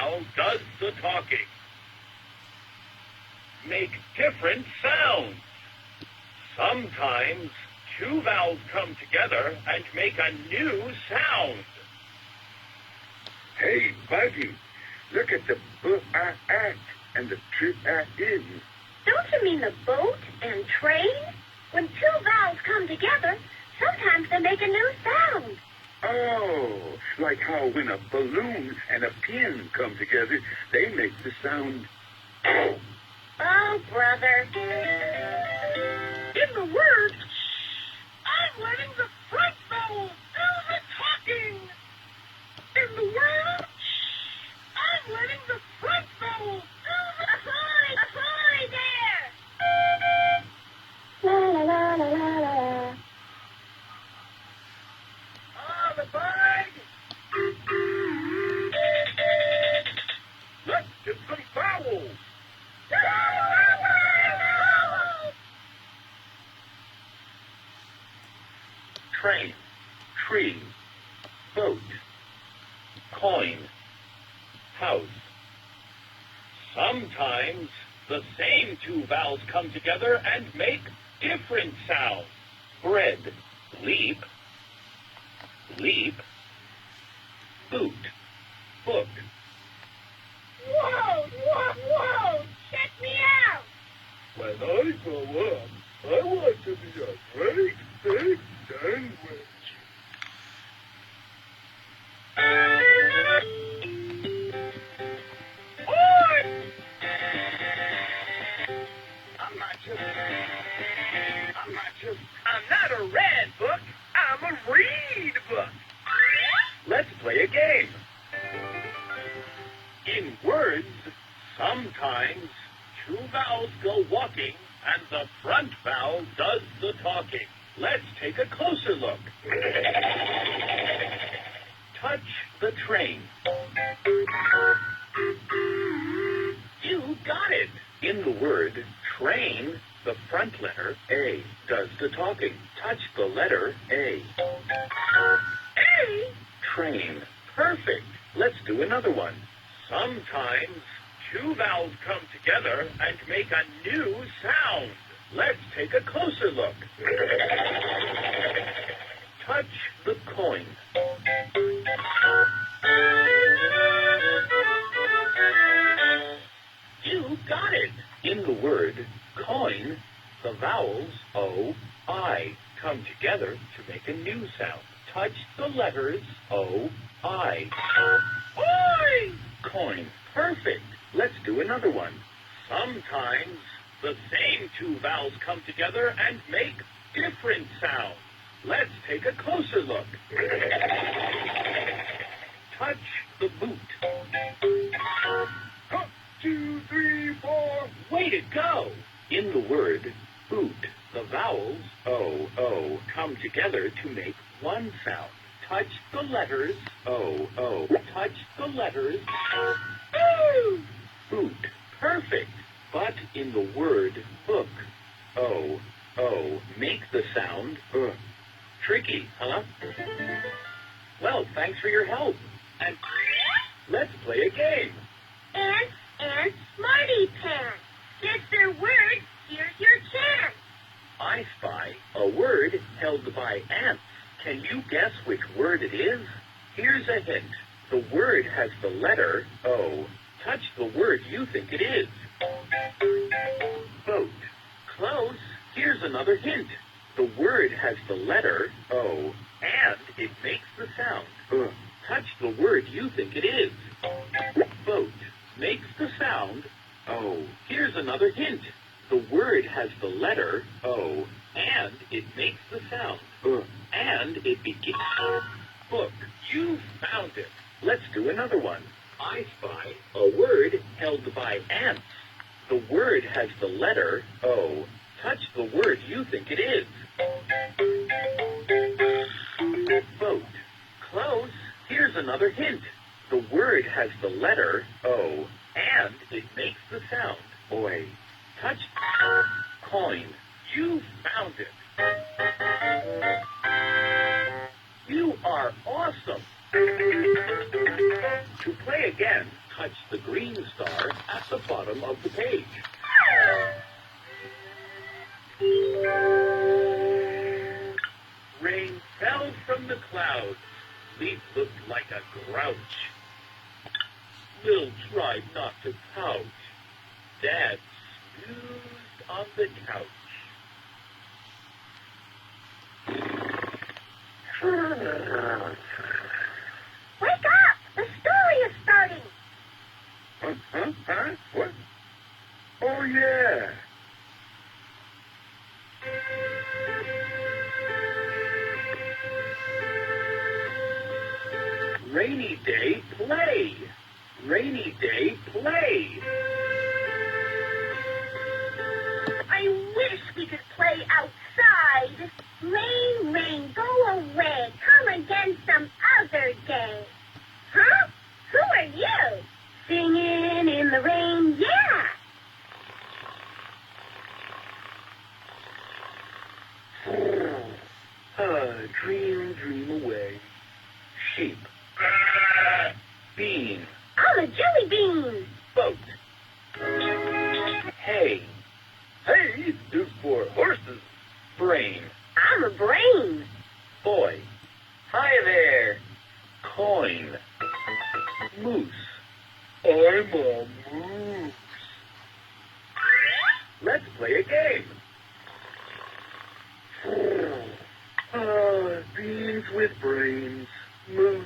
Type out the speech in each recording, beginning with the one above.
vowel does the talking. Make different sounds. Sometimes two vowels come together and make a new sound. Hey, Buggy, look at the b-a-at and the tr-a-in. Don't you mean the boat and train? When two vowels come together, sometimes they make a new sound. Oh, like how when a balloon and a pin come together, they make the sound. Oh, brother. In the word, I'm letting the front vowel do the talking. In the word, I'm letting the front vowel do the Ahoy! Ahoy there! La la la la la la. on the bag. Let's get some vowels. Train, tree, boat, coin, house. Sometimes the same two vowels come together and make different sounds. Bread, leap, leap, boot, book. Whoa, whoa, whoa! Check me out! When I grow up, I want to be a great big sandwich. I'm not a red book. I'm a read book. Let's play a game. In words, sometimes two vowels go walking and the front vowel does the talking. Let's take a closer look. Touch the train. You got it. In the word train, the front letter, A, does the talking. Touch the letter A. A? Train. Perfect. Let's do another one. Sometimes two vowels come together and make a new sound. Let's take a closer look. Touch the coin. You got it. In the word coin, the vowels O, I come together to make a new sound. Touch the letters O, I. Oi! Coin. Perfect. Let's do another one. Sometimes the same two vowels come together and make different sounds. Let's take a closer look. Touch the boot. 1, 2, 3, 4. Way to go! In the word boot, the vowels O, O come together to make one sound. Touch the letters O, O. Touch the letters O. Boot. Perfect. But in the word book, O, O, make the sound Tricky, huh? Well, thanks for your help. And let's play a game. Ants and Smarty Pants. Guess their words. Here's your chance. I spy a word held by ants. Can you guess which word it is? Here's a hint. The word has the letter O. Touch the word you think it is. Boat. Close. Here's another hint. The word has the letter O, and it makes the sound. Touch the word you think it is. Boat. Makes the sound O. Here's another hint. The word has the letter O, and it makes the sound. And it begins. Book. You found it. Let's do another one. I spy a word held by ants. The word has the letter O. Touch the word you think it is. Boat. Close. Here's another hint. The word has the letter O, and it makes the sound. Oi. Touch coin. You found it. You are awesome. To play again, touch the green star at the bottom of the page. Rain fell from the clouds. Leap looked like a grouch. Lil tried not to pout. Dad snoozed on the couch. Wake up! The story is starting. Huh? What? Oh, yeah. Rainy day, play. Rainy day, play. I wish we could play outside. Rain, rain, go away. Come again some other day. Huh? Who are you? Singing in the rain, yeah. Dream, dream away. Sheep. Bean. I'm a jelly bean. Boat. Hay. Hay is for horses. Brain. I'm a brain. Boy. Hi there. Coin. Moose. I'm a moose. Let's play a game. Beans with brains. Moose.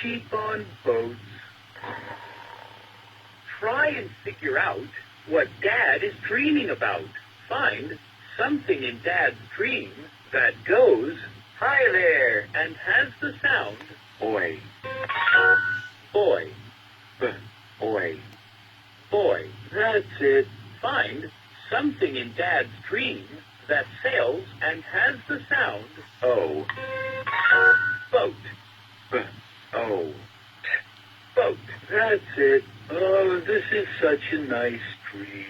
Sheep on boats. Try and figure out what Dad is dreaming about. Find something in Dad's dream that goes, hi there, and has the sound, Boy. boy, Boy. boy. That's it. Find something in Dad's dream that sails and has the sound, Oh. boat, Oh. boat. That's it. Oh, this is such a nice dream.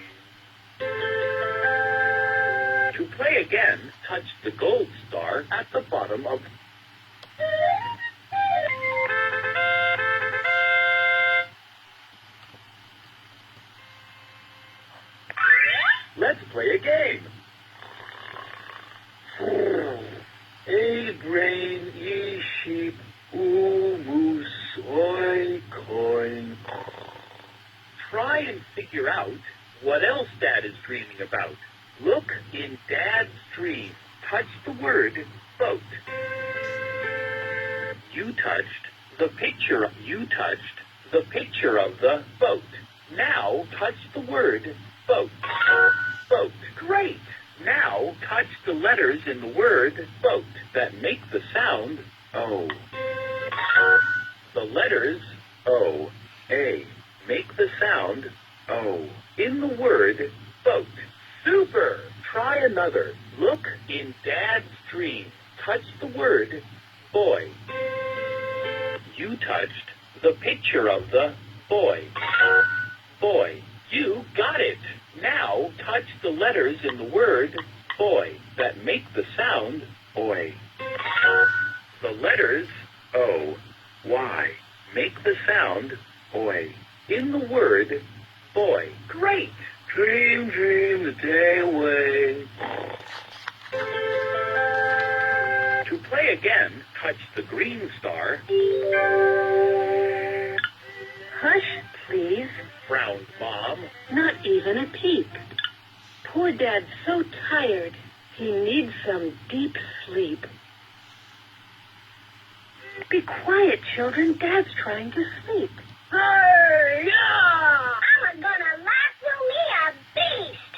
To play again, touch the gold star at the bottom of... Let's play a game. A brain, ye sheep, ooh moose, oi coin. Try and figure out what else Dad is dreaming about. Look in Dad's dream. Touch the word boat. You touched the picture of the boat. Now touch the word boat. Boat. Great. Now touch the letters in the word boat that make the sound O. The letters O, A make the sound O in the word boat. Super! Try another. Look in Dad's dream. Touch the word boy. You touched the picture of the boy. Boy. You got it. Now touch the letters in the word boy that make the sound Oi. the letters O. Y make the sound Oi. in the word boy. Great! Dream, dream the day away. To play again, touch the green star, Hush, please. frowned Mom. Not even a peep. Poor Dad's so tired. He needs some deep sleep. Be quiet, children. Dad's trying to sleep. Hurry up! I'm gonna lasso me a beast.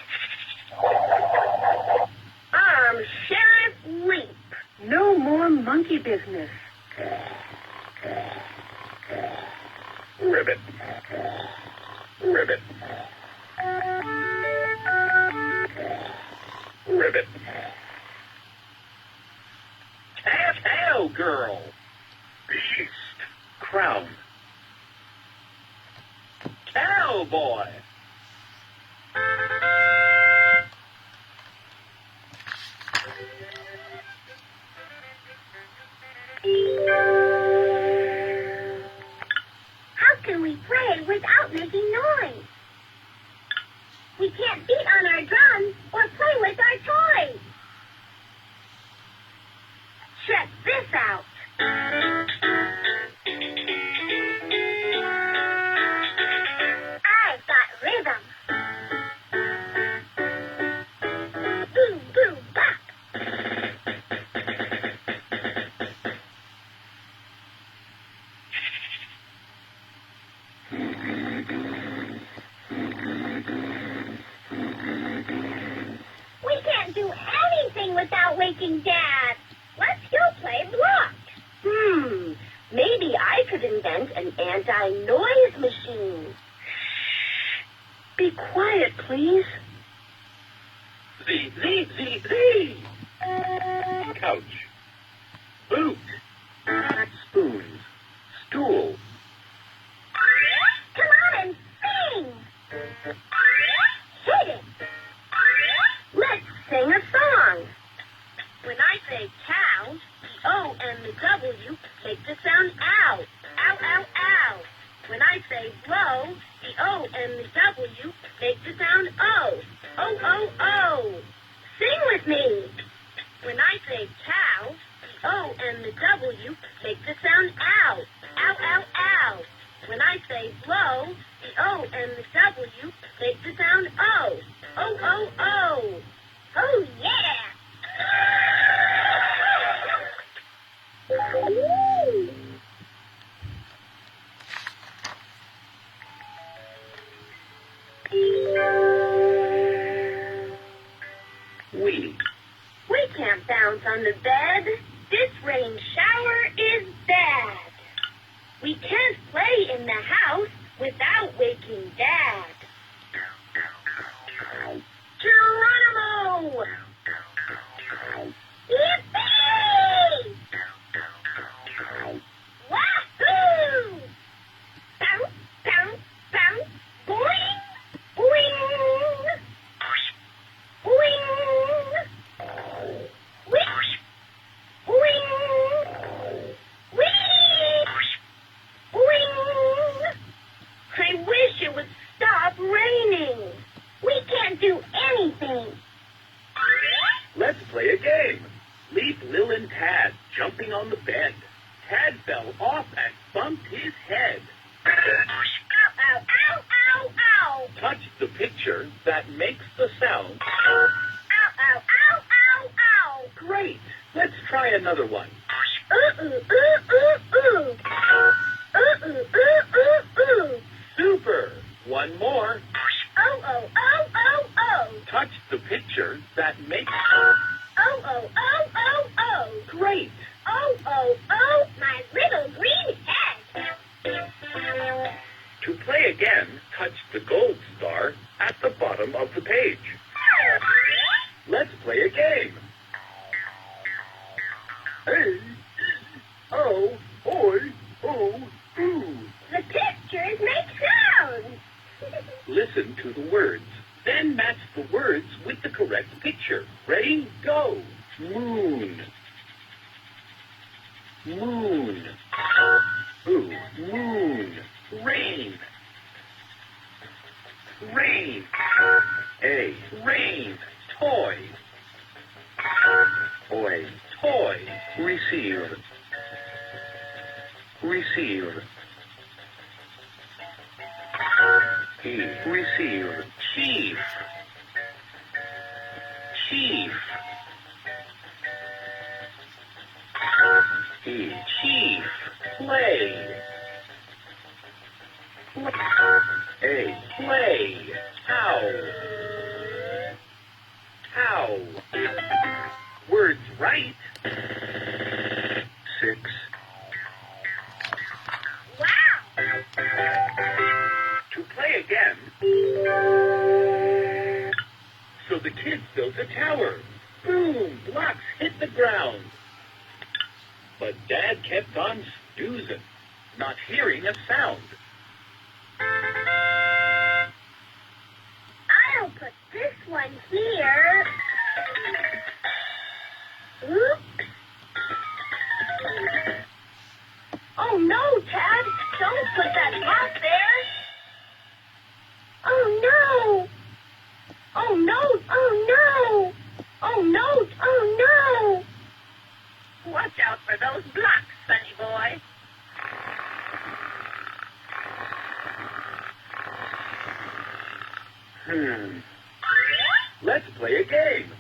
I'm Sheriff Leap. No more monkey business. Ribbit. Ribbit. Ribbit. Cowgirl. Beast. Crown. Cowboy. How can we play We can't do anything without waking Dad. Let's go play blocks. Maybe I could invent an anti-noise machine. Be quiet, please. Z, Z, Z, Z. Couch. Boot. Spoons. Stool. Come on and sing. Hit it. Let's sing a song. When I say cow, the O and the W make the sound ow. Ow, ow, ow. When I say blow, the O and the W make the sound O. O, O, O. Sing with me. When I say cow, the O and the W make the sound ow. Ow, ow, ow. When I say blow, the O and the W make the sound O. O, O, O. Oh, yeah. We can't bounce on the bed. This rain shower is bad. We can't play in the house without waking Dad. Geronimo! Yippee! Wahoo! Bounce, bounce, bounce. Boing! Boing! Boing! Whish! Boing! Whish! Boing! I wish it would stop raining. We can't do anything. Let's play a game. Leap, Lil, and Tad jumping on the bed. Tad fell off and bumped his head. Ow, ow, ow, ow, ow. Touch the picture that makes the sound. Ow, ow, ow, ow, ow. Great. Let's try another one. Ooh, ooh, ooh, ooh, ooh. Ooh, ooh, ooh, ooh, ooh. Super. One more. Oh, oh, oh, oh, oh. Touch the picture that makes... Oh, oh, oh, oh, oh. Great. Oh, oh, oh, my little green head. To play again, touch the gold star at the bottom of the page. Let's play a game. A, O, oi, o, ooh. The pictures make sounds. Listen to the words. Then match the words with the correct picture. Ready? Go. Moon. Moon. Ooh, moon. Rain. Rain. A, rain. Toy. Toy. Toy. Receive. Receive. He, receive. Chief. Chief. He, chief. Play. A, play. How. How. Words right. 6. Wow. To play again. So the kids built a tower. Boom! Blocks hit the ground. But Dad kept on snoozing, not hearing a sound. I'll put this one here. Oops. Oh no, Tad! Don't put that block there. Oh no! Oh no! Oh no! Oh no! Oh no! Watch out for those blocks, Sunny boy. Let's play a game.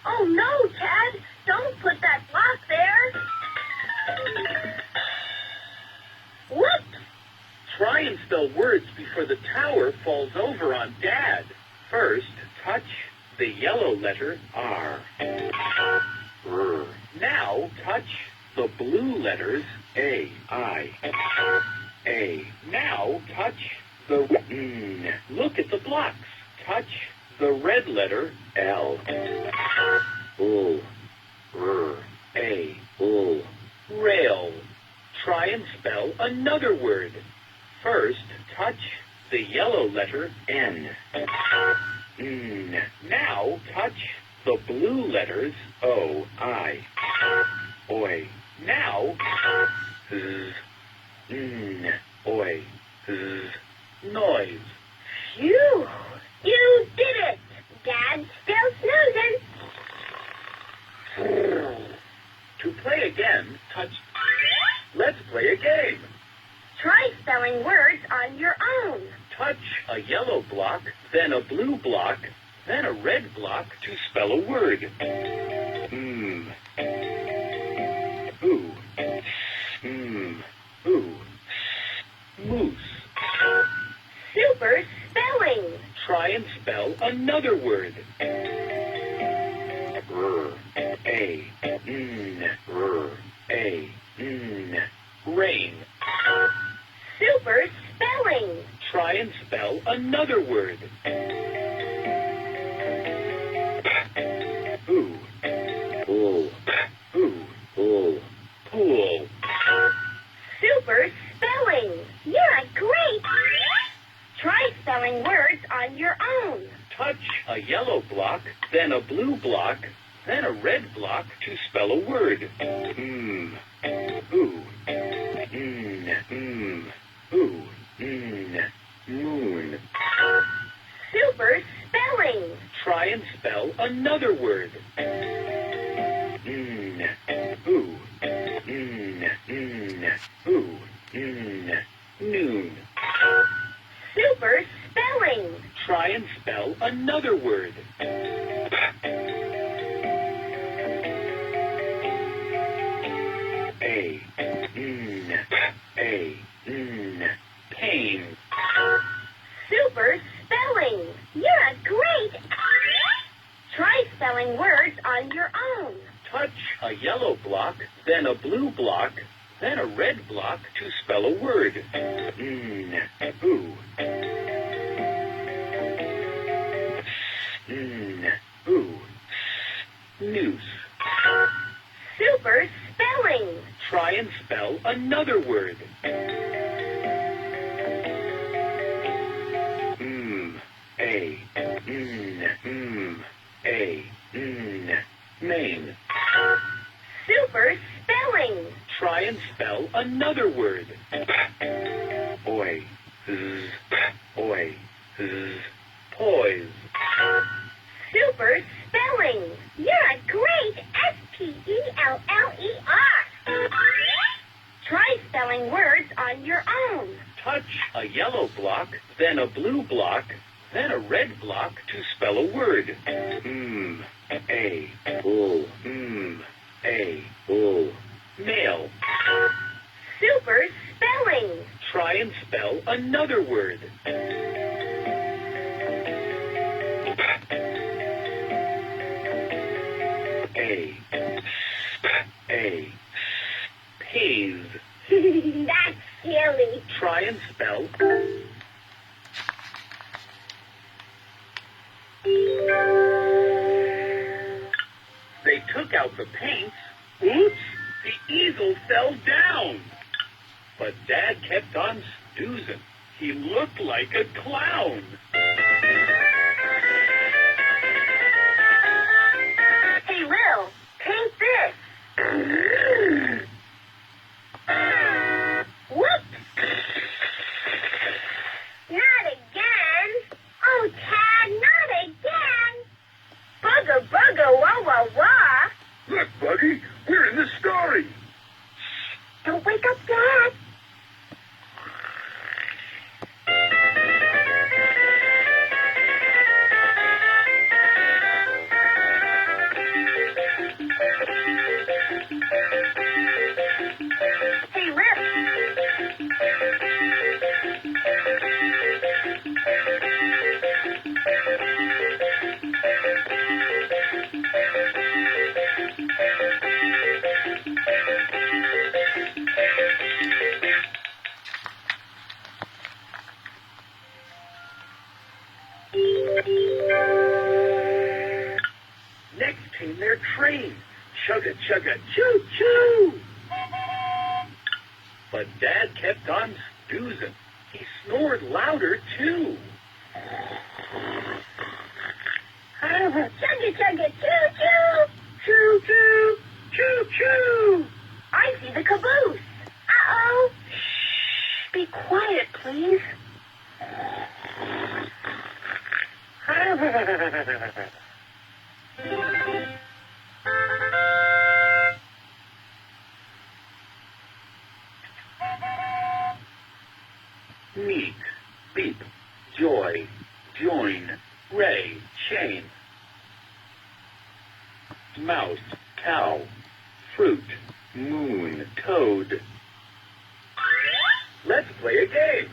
Oh no, Tad! Don't put that block there. Whoops! Try and spell words before the tower falls over on Dad. First, touch the yellow letter R. R. Now, touch the blue letters A, I, A. Now, touch the N. Look at the blocks. Touch the red letter L. L. R. A. L. Rail. Try and spell another word. First, touch the yellow letter N. N. Now, touch the blue letters O, I, Oi. Now, Z, N, Oi, Z, noise. Phew! You did it! Dad's still snoozing. To play again, touch. Let's play a game. Try spelling words on your own. Touch a yellow block, then a blue block, then a red block to spell a word. Ooh. Ooh. Moose. Super spelling. Try and spell another word. R, A, N, R, A, N. Rain. Super spelling. Try and spell another word. Ooh. Ooh. Ooh. Ooh. Pool. Super spelling. You're great. Try spelling words on your own. Touch a yellow block, then a blue block, then a red block to spell a word. Ooh. Ooh. Moon. Super spelling. Try and spell another word. Ooh. Noon. Super spelling. Try and spell another word. A. Pain. Super spelling. You're great. Try spelling words on your own. Touch a yellow block, then a blue block, then a red block to spell a word. Ooh. Ooh. Noose. Super spelling. Try and spell another word. Maine. Super spelling. Try and spell another word. Oi. Oi. Poise. Super spelling. You're great. Speller. Try spelling words on your own. Touch a yellow block, then a blue block, then a red block to spell a word. Nail. Super spelling. Try and spell another word. Pays. That's silly. Try and spell. They took out the paints. Oops, the easel fell down. But Dad kept on snoozing. He looked like a clown. Hey, Will, paint this. Whoops. Not again. Oh, Tad, not again. Bugger, bugger, wah, wah, wah. Look, Buddy, we're in the story. Don't wake up Dad. pulling their train. Chugga, chugga, choo, choo. But Dad kept on snoozing. He snored louder, too. Chugga, chugga, choo, choo. Choo, choo, choo, choo. I see the caboose. Uh-oh. Shh, be quiet, please. Meet, beep, joy, join, ray, chain. Mouse, cow, fruit, moon, toad. Let's play a game.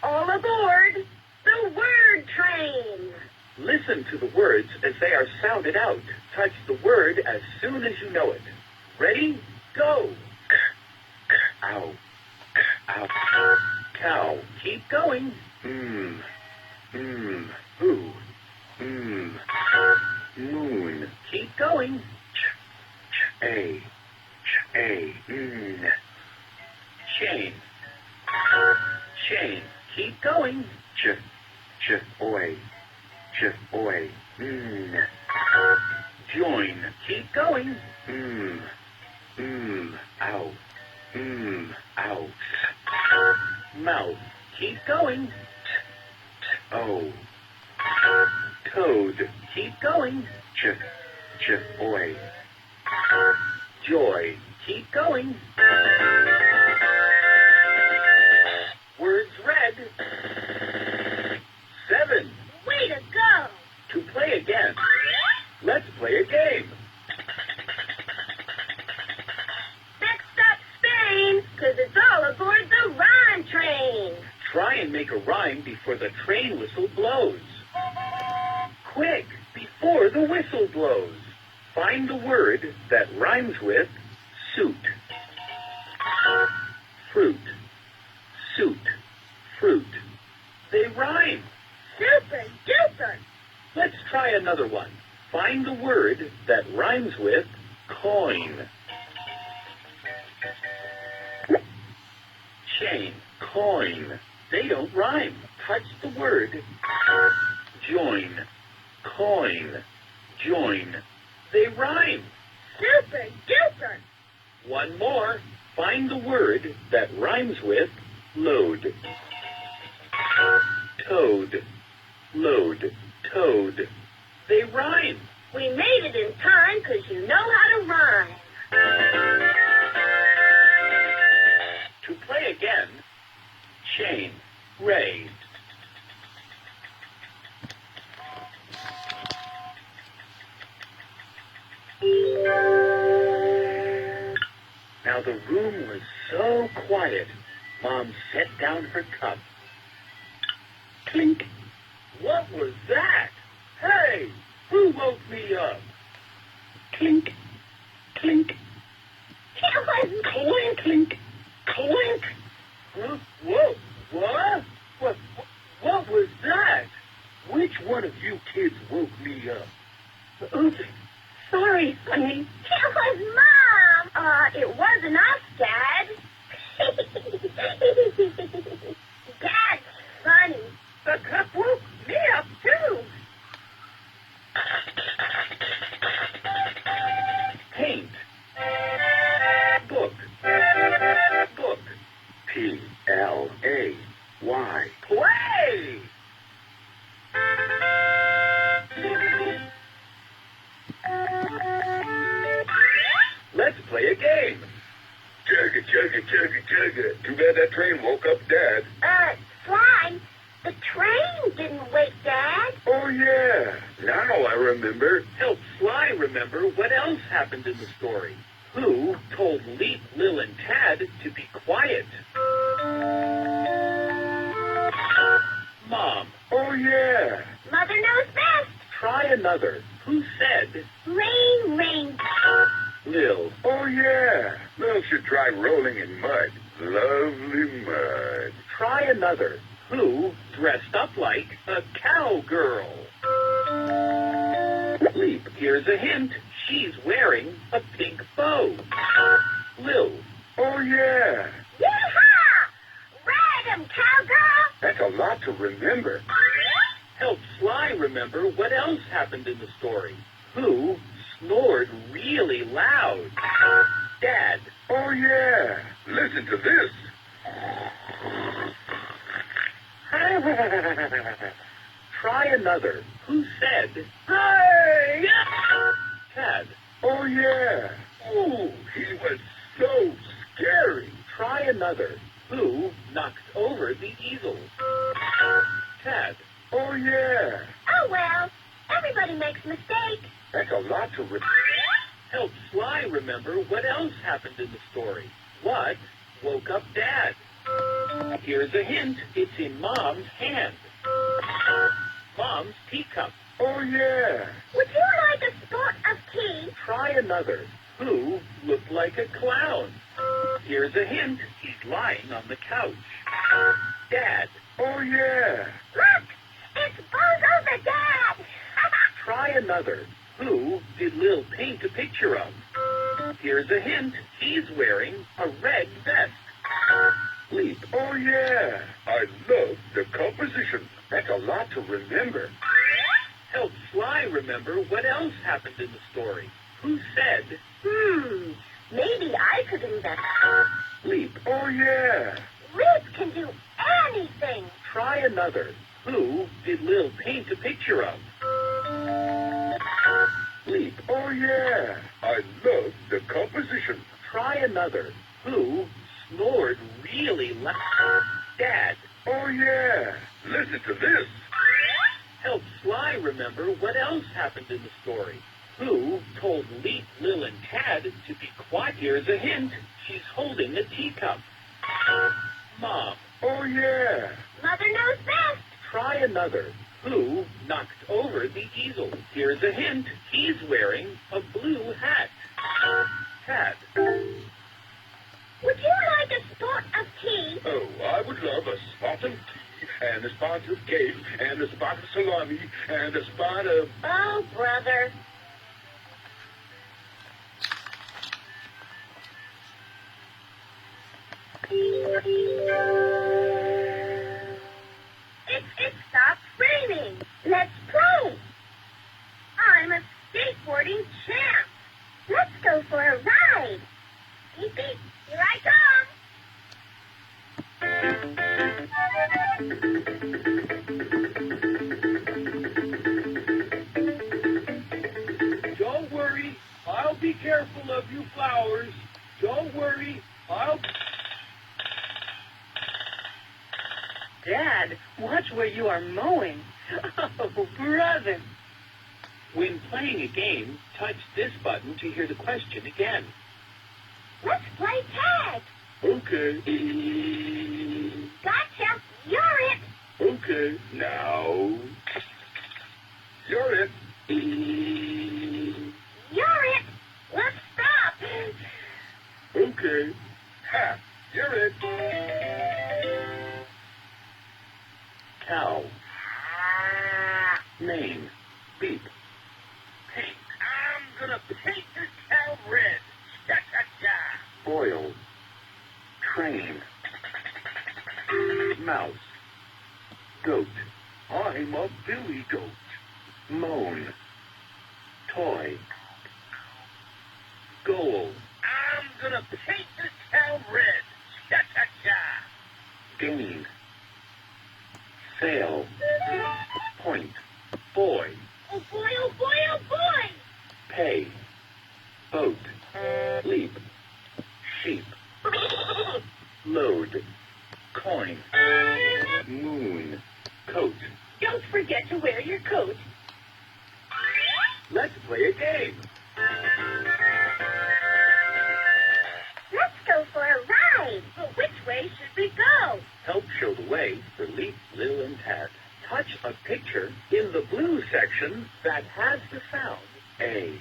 All aboard the word train. Listen to the words as they are sounded out. Touch the word as soon as you know it. Ready? Go. Ow. Ow. Cow. Keep going. Who. Moon. Keep going. A. Chain. Chain. Keep going. Oi. Oi. Join. Keep going. Ow. Ow. Mouth. Keep going. Oh. Toad. Keep going. Oi. Joy. Keep going. Words read. 7. Way to go. To play again, let's play a game. Next stop, Spain, 'cause it's all aboard the rhyme train. Try and make a rhyme before the train whistle blows. Quick, before the whistle blows. Find the word that rhymes with suit. Fruit. Suit. Fruit. They rhyme. Super duper. Let's try another one. Find the word that rhymes with coin. Chain. Coin. They don't rhyme. Touch the word. Join. Coin. Join. They rhyme. Super duper. One more. Find the word that rhymes with load. Toad. Load. Toad. They rhyme. We made it in time 'cause you know how to rhyme. To play again, chain, ray. Now the room was so quiet, Mom set down her cup. Clink. What was that? Hey, who woke me up? Clink, clink, It was clink, clink, clink. Huh? Whoa, what? What was that? Which one of you kids woke me up? Oops. Sorry, honey. It was Mom. It wasn't us, Dad. Dad's funny. The cup woke me up, too. Paint. Book. Book. Play. Play! Let's play a game. Chugga, chugga, chugga, chugga. Too bad that train woke up Dad. Sly, the train didn't wake Dad. Oh, yeah. Now I remember. Help Sly remember what else happened in the story. Who told Leap, Lil, and Tad to be quiet? Mom. Oh, yeah. Mother knows best. Try another. Who said? Rain, rain. Lil. Oh, yeah. Lil should try rolling in mud. Lovely mud. Try another. Who dressed up like a cowgirl? Leap, here's a hint. She's wearing a pink bow. Lil, Oh, yeah. Yeehaw! Ride 'em, cowgirl! That's a lot to remember. help Sly remember what else happened in the story. Who snored really loud? Dad. Oh, yeah. Listen to this. Try another. Who said, "Hey!" Tad. Oh, yeah. Ooh, he was so scary. Try another. Who knocked over the easel? Tad. Oh, yeah. Oh, well, everybody makes mistakes. That's a lot to remember. Help Sly remember what else happened in the story. What woke up Dad? Here's a hint. It's in Mom's hand. Mom's teacup. Oh, yeah. Would you like a spot of tea? Try another. Who looked like a clown? Here's a hint. He's lying on the couch. Dad. Oh, yeah. Look, it's Bozo the Dad. Try another. Who did Lil paint a picture of? Here's a hint. He's wearing a red vest. Leap. Oh, yeah. I love the composition. That's a lot to remember. Help Sly remember what else happened in the story. Who said, Maybe I could invent. Leap. Oh, yeah. Leap can do anything. Try another. Who did Lil paint a picture of? Leap. Oh, yeah. I love the composition. Try another. Who snored really loud? Dad. Oh, yeah. Listen to this. Help Sly remember what else happened in the story. Who told Leap, Lil, and Tad to be quiet? Here's a hint. She's holding a teacup. Mom. Oh, yeah. Mother knows best. Try another. Who knocked over the easel? Here's a hint. He's wearing a blue hat. Tad. Would you like a spot of tea? Oh, I would love a spot of tea, and a spot of cake, and a spot of salami, and a spot of... Oh, brother. It stopped raining. Let's play. I'm a skateboarding champ. Let's go for a ride. Beep, beep. Here I come. Don't worry. I'll be careful of you flowers. Don't worry. Dad, watch where you are mowing. Oh, brother. When playing a game, touch this button to hear the question again. Let's play tag. Okay. Gotcha. You're it. Okay. Now... You're it. You're it. Let's stop. Okay. Ha! You're it. Cow. Name. Beep. Paint. I'm gonna paint this cow red. Cha-cha-cha. Boil. Train. Mouse. Goat. I'm a billy goat. Moan. Toy. Goal. I'm gonna paint this cow red. Cha-cha-cha. Gain. Sail. Point. Boy. Oh, boy, oh, boy, oh, boy. Pay. Boat. Leap. Sheep. Load. Coin. Moon. Coat. Don't forget to wear your coat. Let's play a game. Let's go for a ride. But which way should we go? Help show the way for Leap, Lil, and Tad. Touch a picture in the blue section that has the sound A.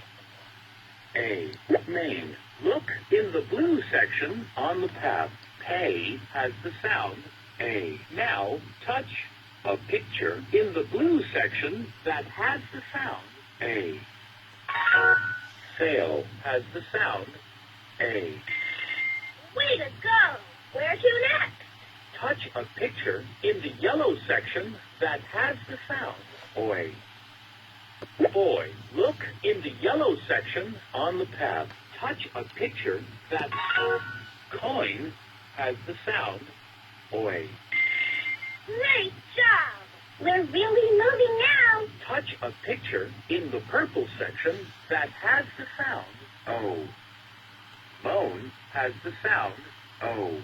A. Name. Look in the blue section on the path. Pay has the sound A. Now touch a picture in the blue section that has the sound A. Sail has the sound A. Way to go! Where to next? Touch a picture in the yellow section that has the sound Oi. Boy, look in the yellow section on the path. Touch a picture that coin has the sound Oi. Great job! We're really moving now. Touch a picture in the purple section that has the sound O. Moan has the sound O.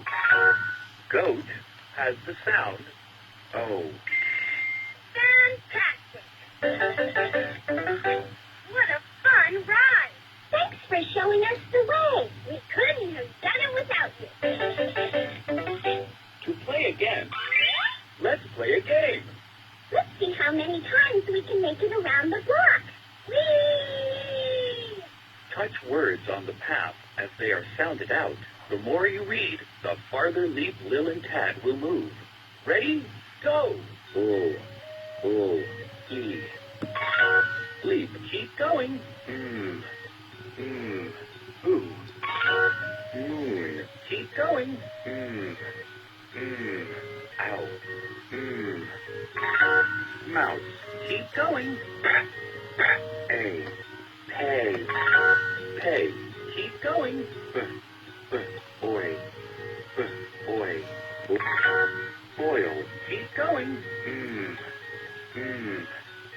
Goat has the sound O. Fantastic! What a fun ride! Thanks for showing us the way. We couldn't have done it without you. To play again, let's play a game. Let's see how many times we can make it around the block. Whee! Touch words on the path as they are sounded out. The more you read, the farther Leap, Lil, and Tad will move. Ready? Go! O, O, E. Leap, keep going. Ooh. Moon, keep going. Ow. Mouse, keep going. A. Pay. Pay, keep going. Boy. Boy. Boil, keep going.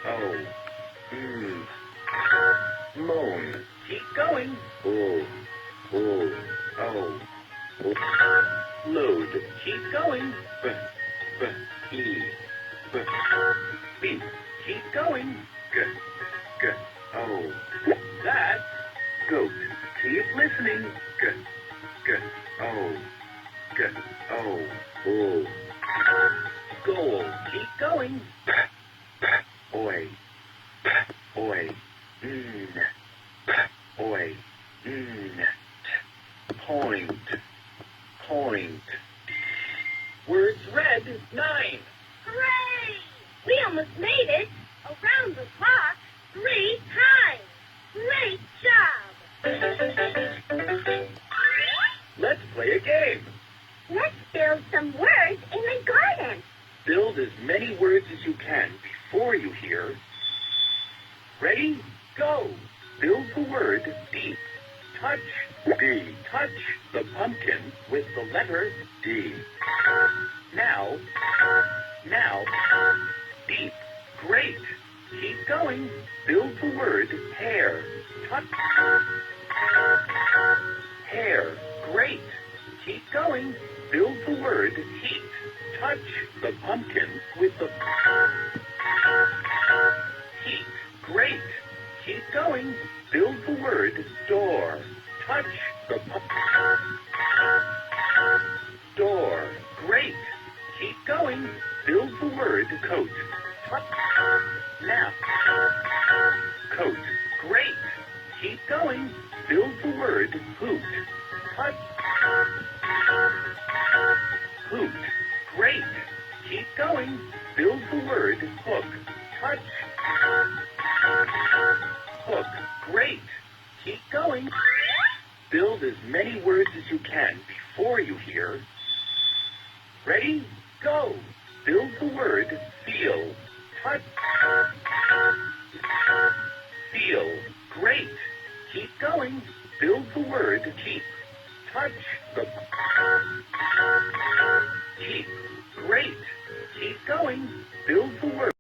Oh. Moan, keep going. Oh. Load, keep going. E. Beep, keep going. Oh. That's goat. Keep listening. Oh. Goal, keep going. Oi. Oi. Oi. Point. Words read 9. Hooray! We almost made it around the block 3 times. Great job! Let's play a game. Let's build some words in the garden. Build as many words as you can before you hear. Ready? Go. Build the word deep. Touch D. Touch the pumpkin with the letter D. Now, deep. Great. Keep going. Build the word hair. Touch hair. Great. Keep going. Build the word heat. Touch the pumpkin with the heat. Great. Keep going. Build the word door. Touch the door. Great. Keep going. Build the word coat. Touch nap. Coat. Great. Keep going. Build the word hoot. Touch hoot. Great. Keep going. Build the word hook. Touch hook. Great. Keep going. Build as many words as you can before you hear. Ready? Go. Build the word feel. Touch feel. Great. Keep going. Build the word keep. Touch the keep. Great. Keep going. Build the word